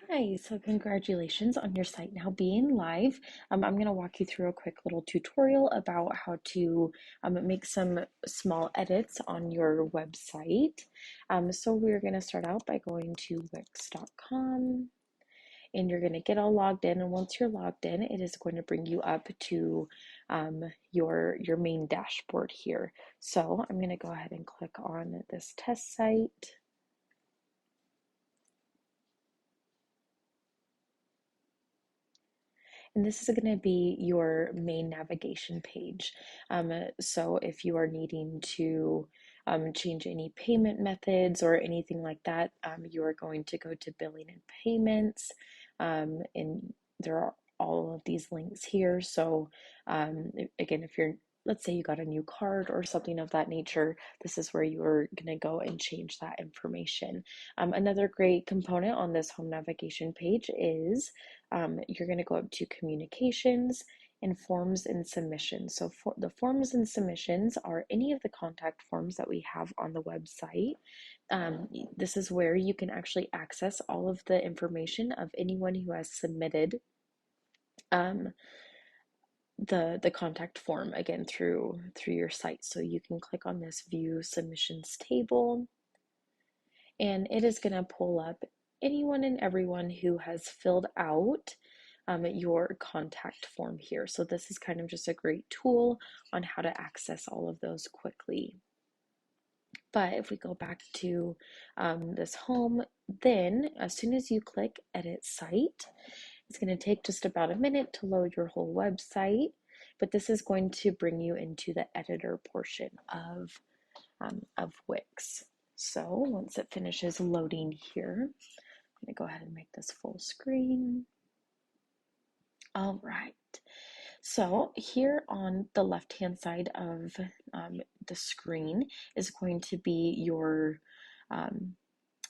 Hi, so congratulations on your site now being live. I'm going to walk you through a quick little tutorial about how to make some small edits on your website. So we're going to start out by going to Wix.com and you're going to get all logged in. And once you're logged in, it is going to bring you up to your main dashboard here. So I'm going to go ahead and click on this test site. And this is going to be your main navigation page. So if you are needing to change any payment methods or anything like that, you are going to go to billing and payments. And there are all of these links here. So again, if you're let's say you got a new card or something of that nature, this is where you're going to go and change that information. Another great component on this home navigation page is you're going to go up to communications and forms and submissions. So for the forms and submissions are any of the contact forms that we have on the website. This is where you can actually access all of the information of anyone who has submitted um, the contact form again through your site. So you can click on this view submissions table and it is going to pull up anyone and everyone who has filled out your contact form here. So this is kind of just a great tool on how to access all of those quickly. But if we go back to this home, then as soon as you click edit site, it's going to take just about a minute to load your whole website, but this is going to bring you into the editor portion of Wix. So once it finishes loading here, I'm going to go ahead and make this full screen. All right. So here on the left-hand side of the screen is going to be your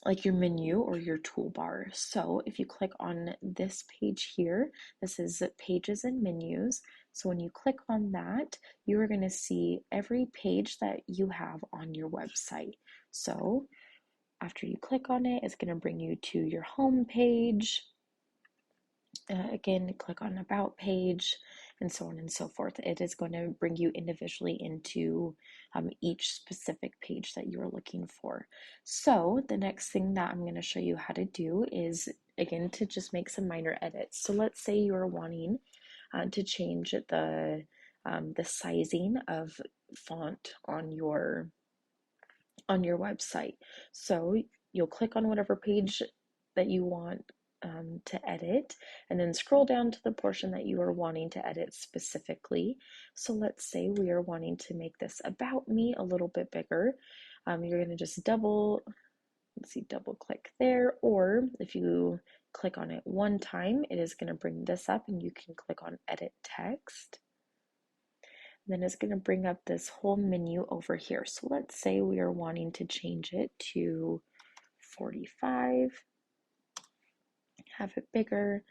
like your menu or your toolbar. So if you click on this page here, this is pages and menus. So when you click on that, you are going to see every page that you have on your website. So after you click on it, it's going to bring you to your home page. Again, click on About page, and so on and so forth. It is going to bring you individually into each specific page that you're looking for. So the next thing that I'm going to show you how to do is, again, to just make some minor edits. So let's say you're wanting to change the sizing of font on your website. So you'll click on whatever page that you want to edit, and then scroll down to the portion that you are wanting to edit specifically. So let's say we are wanting to make this about me a little bit bigger. You're going to just double click there, or if you click on it one time, it is going to bring this up and you can click on edit text. Then it's going to bring up this whole menu over here. So let's say we are wanting to change it to 45, have it bigger,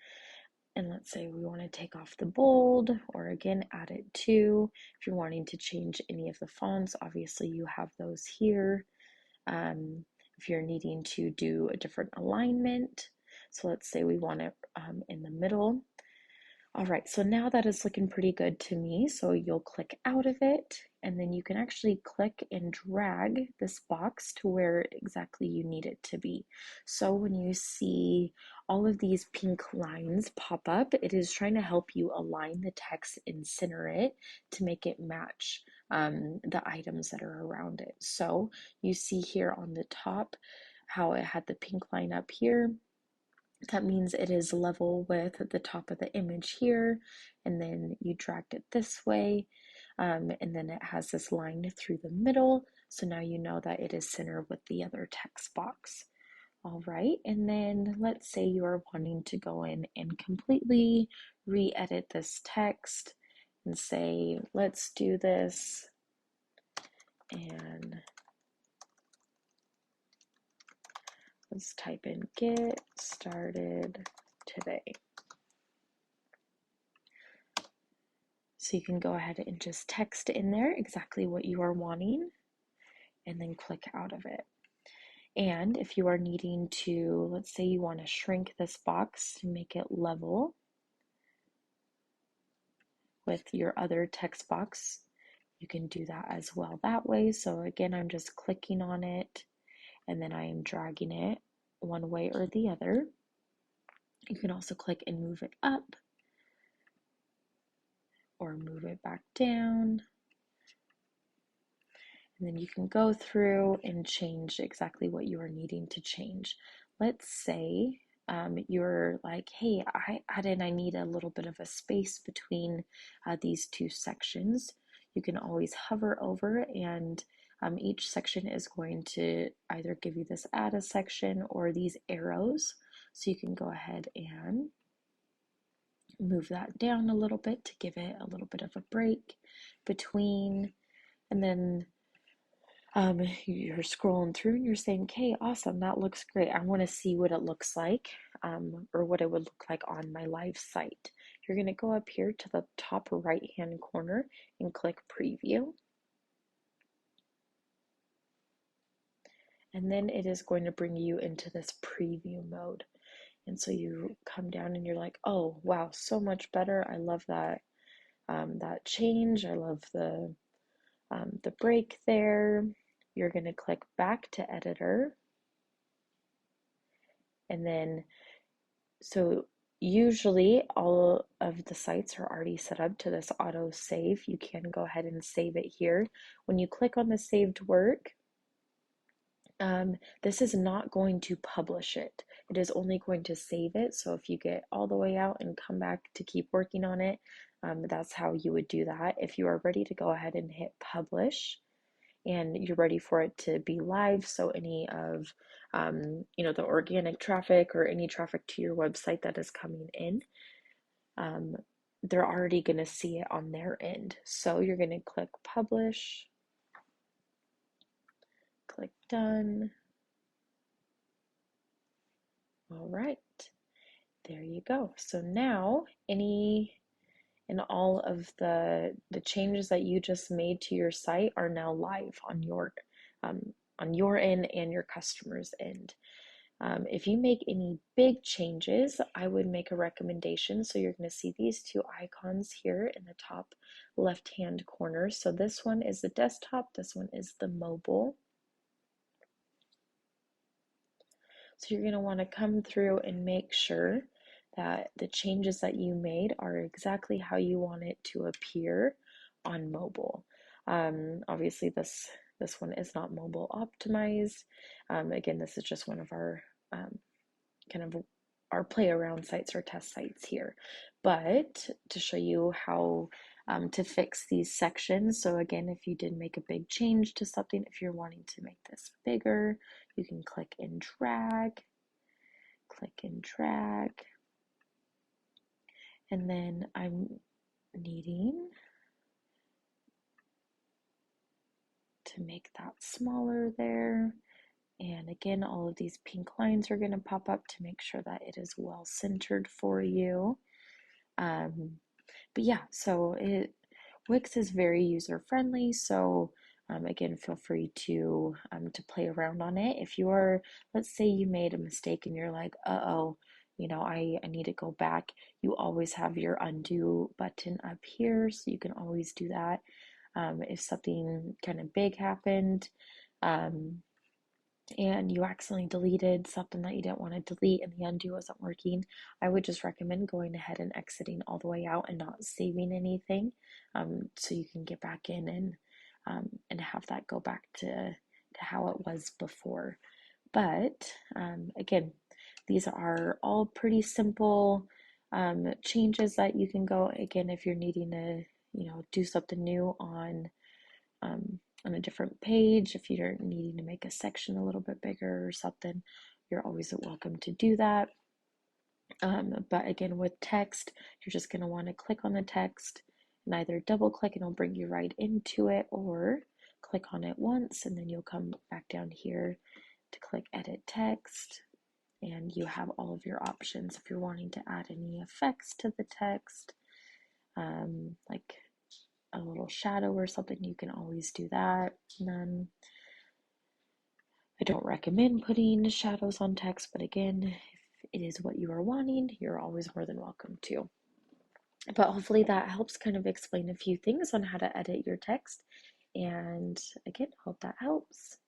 and let's say we want to take off the bold, or again, add it to. If you're wanting to change any of the fonts, obviously you have those here. If you're needing to do a different alignment, so let's say we want it in the middle. All right, so now that is looking pretty good to me. So you'll click out of it, and then you can actually click and drag this box to where exactly you need it to be. So when you see all of these pink lines pop up, it is trying to help you align the text and center it to make it match the items that are around it. So you see here on the top how it had the pink line up here. That means it is level with the top of the image here, and then you dragged it this way, and then it has this line through the middle, so now you know that it is centered with the other text box. All right, and then let's say you are wanting to go in and completely re-edit this text and say, let's do this, and let's type in get started today. So you can go ahead and just text in there exactly what you are wanting and then click out of it. And if you are needing to, let's say you want to shrink this box to make it level with your other text box, you can do that as well that way. So again, I'm just clicking on it and then I am dragging it one way or the other. You can also click and move it up or move it back down. And then you can go through and change exactly what you are needing to change. Let's say you're like, hey, I need a little bit of a space between these two sections. You can always hover over and each section is going to either give you this add a section or these arrows. So you can go ahead and move that down a little bit to give it a little bit of a break between, and then you're scrolling through and you're saying, okay, awesome, that looks great. I want to see what it looks like, or what it would look like on my live site. You're going to go up here to the top right hand corner and click preview. And then it is going to bring you into this preview mode. And so you come down and you're like, oh, wow, so much better. I love that, that change. I love the break there. You're going to click back to editor. And then, so usually all of the sites are already set up to this auto save. You can go ahead and save it here. When you click on the saved work, this is not going to publish it. It is only going to save it. So if you get all the way out and come back to keep working on it, that's how you would do that. If you are ready to go ahead and hit publish, and you're ready for it to be live, so any of the organic traffic or any traffic to your website that is coming in, they're already going to see it on their end. So you're going to click publish, click done. All right, there you go. So now any and all of the changes that you just made to your site are now live on your end and your customer's end. If you make any big changes, I would make a recommendation. So you're going to see these two icons here in the top left-hand corner. So this one is the desktop, this one is the mobile. So you're going to want to come through and make sure that the changes that you made are exactly how you want it to appear on mobile. Obviously this one is not mobile optimized. Again, this is just one of our kind of our play around sites or test sites here, but to show you how to fix these sections. So again, if you did make a big change to something, if you're wanting to make this bigger, you can click and drag, and then I'm needing to make that smaller there. And again, all of these pink lines are going to pop up to make sure that it is well centered for you. But yeah, so Wix is very user friendly. So again, feel free to play around on it. If you are, let's say you made a mistake and you're like, uh-oh, I need to go back. You always have your undo button up here, so you can always do that. If something kind of big happened, and you accidentally deleted something that you didn't want to delete and the undo wasn't working, I would just recommend going ahead and exiting all the way out and not saving anything, so you can get back in and have that go back to how it was before. But again, these are all pretty simple changes that you can go, again, if you're needing to do something new on a different page, if you're needing to make a section a little bit bigger or something, you're always welcome to do that. But again, with text, you're just going to want to click on the text and either double click and it'll bring you right into it, or click on it once and then you'll come back down here to click edit text, and you have all of your options. If you're wanting to add any effects to the text, like a little shadow or something, you can always do that. And then I don't recommend putting shadows on text, but again, if it is what you are wanting, you're always more than welcome to. But hopefully that helps kind of explain a few things on how to edit your text. And again, hope that helps.